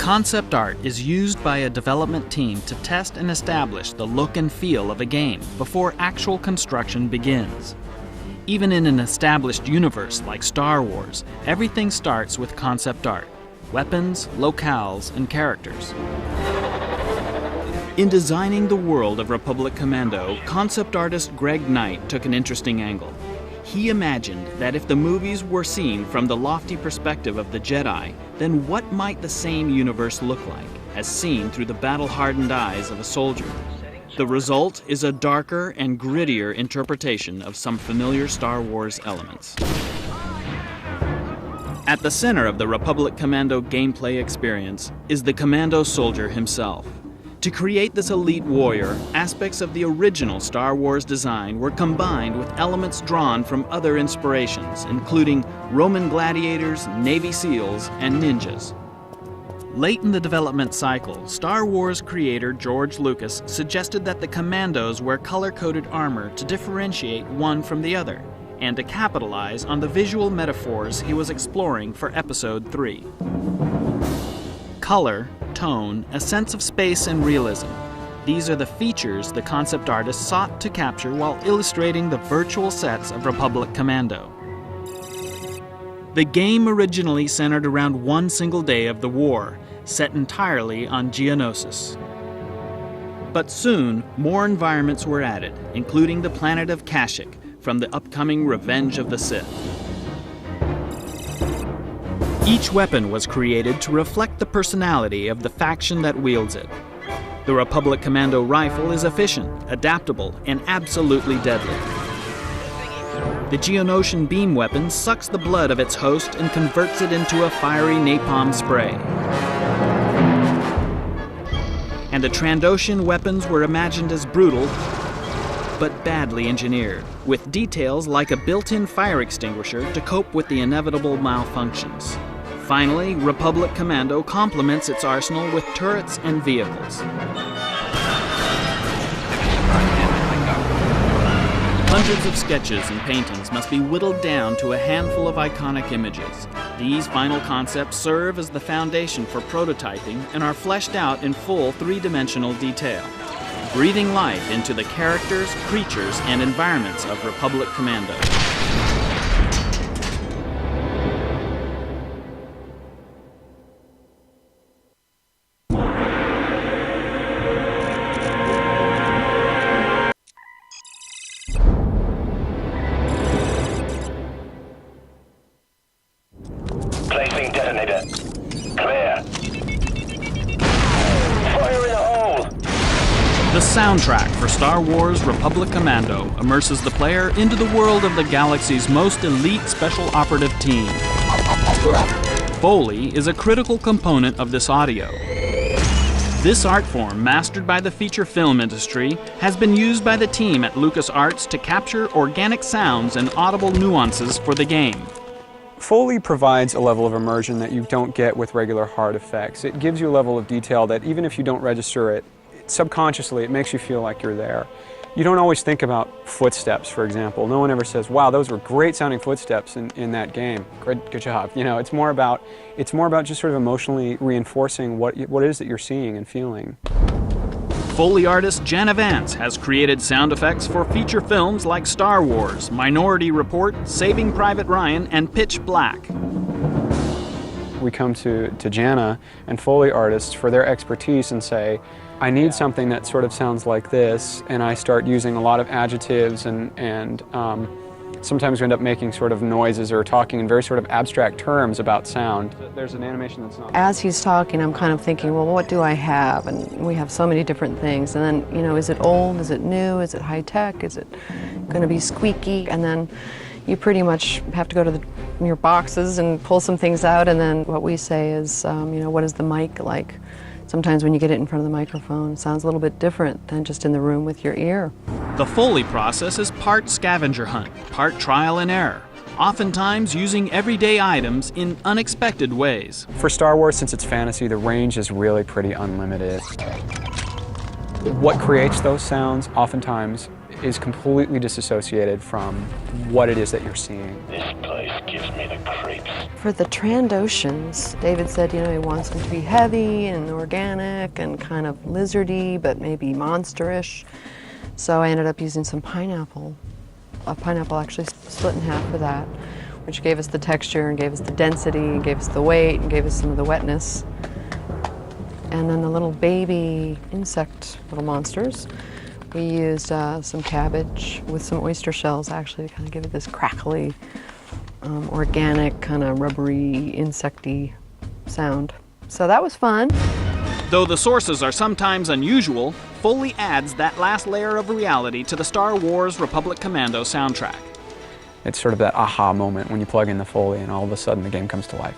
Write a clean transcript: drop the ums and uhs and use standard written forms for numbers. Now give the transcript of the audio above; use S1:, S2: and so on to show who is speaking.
S1: Concept art is used by a development team to test and establish the look and feel of a game before actual construction begins. Even in an established universe like Star Wars, everything starts with concept art: weapons, locales, and characters. In designing the world of Republic Commando, concept artist Greg Knight took an interesting angle. He imagined that if the movies were seen from the lofty perspective of the Jedi, then what might the same universe look like, as seen through the battle-hardened eyes of a soldier? The result is a darker and grittier interpretation of some familiar Star Wars elements. At the center of the Republic Commando gameplay experience is the Commando soldier himself. To create this elite warrior, aspects of the original Star Wars design were combined with elements drawn from other inspirations, including Roman gladiators, Navy SEALs, and ninjas. Late in the development cycle, Star Wars creator George Lucas suggested that the Commandos wear color-coded armor to differentiate one from the other, and to capitalize on the visual metaphors he was exploring for Episode 3. Color, tone, a sense of space and realism. These are the features the concept artist sought to capture while illustrating the virtual sets of Republic Commando. The game originally centered around one single day of the war, set entirely on Geonosis. But soon, more environments were added, including the planet of Kashyyyk from the upcoming Revenge of the Sith. Each weapon was created to reflect the personality of the faction that wields it. The Republic Commando rifle is efficient, adaptable, and absolutely deadly. The Geonosian beam weapon sucks the blood of its host and converts it into a fiery napalm spray. And the Trandoshan weapons were imagined as brutal, but badly engineered, with details like a built-in fire extinguisher to cope with the inevitable malfunctions. Finally, Republic Commando complements its arsenal with turrets and vehicles. Hundreds of sketches and paintings must be whittled down to a handful of iconic images. These final concepts serve as the foundation for prototyping and are fleshed out in full three-dimensional detail, breathing life into the characters, creatures, and environments of Republic Commando.
S2: Placing detonator. Clear. Fire in the hole!
S1: The soundtrack for Star Wars Republic Commando immerses the player into the world of the galaxy's most elite special operative team. Foley is a critical component of this audio. This art form, mastered by the feature film industry, has been used by the team at LucasArts to capture organic sounds and audible nuances for the game.
S3: Foley provides a level of immersion that you don't get with regular hard effects. It gives you a level of detail that even if you don't register it, subconsciously it makes you feel like you're there. You don't always think about footsteps, for example. No one ever says, wow, those were great sounding footsteps in that game. Good job. You know, it's more about just sort of emotionally reinforcing what it is that you're seeing and feeling.
S1: Foley artist Jana Vance has created sound effects for feature films like Star Wars, Minority Report, Saving Private Ryan, and Pitch Black.
S3: We come to Jana and Foley artists for their expertise and say, I need something that sort of sounds like this, and I start using a lot of adjectives and sometimes we end up making sort of noises or talking in very sort of abstract terms about sound. There's an animation that's not...
S4: As he's talking, I'm kind of thinking, well, what do I have? And we have so many different things. And then, you know, is it old? Is it new? Is it high tech? Is it going to be squeaky? And then you pretty much have to go to your boxes and pull some things out. And then what we say is, you know, what is the mic like? Sometimes when you get it in front of the microphone, it sounds a little bit different than just in the room with your ear.
S1: The Foley process is part scavenger hunt, part trial and error, oftentimes using everyday items in unexpected ways.
S3: For Star Wars, since it's fantasy, the range is really pretty unlimited. What creates those sounds oftentimes is completely disassociated from what it is that you're seeing.
S2: This place gives me the creeps.
S4: For the Trandoshans, David said, you know, he wants them to be heavy and organic and kind of lizardy, but maybe monsterish. So I ended up using some pineapple. A pineapple actually split in half for that, which gave us the texture and gave us the density and gave us the weight and gave us some of the wetness. And then the little baby insect little monsters, we used some cabbage with some oyster shells actually to kind of give it this crackly, organic, kind of rubbery, insecty sound. So that was fun.
S1: Though the sources are sometimes unusual, Foley adds that last layer of reality to the Star Wars Republic Commando soundtrack.
S3: It's sort of that aha moment when you plug in the Foley and all of a sudden the game comes to life.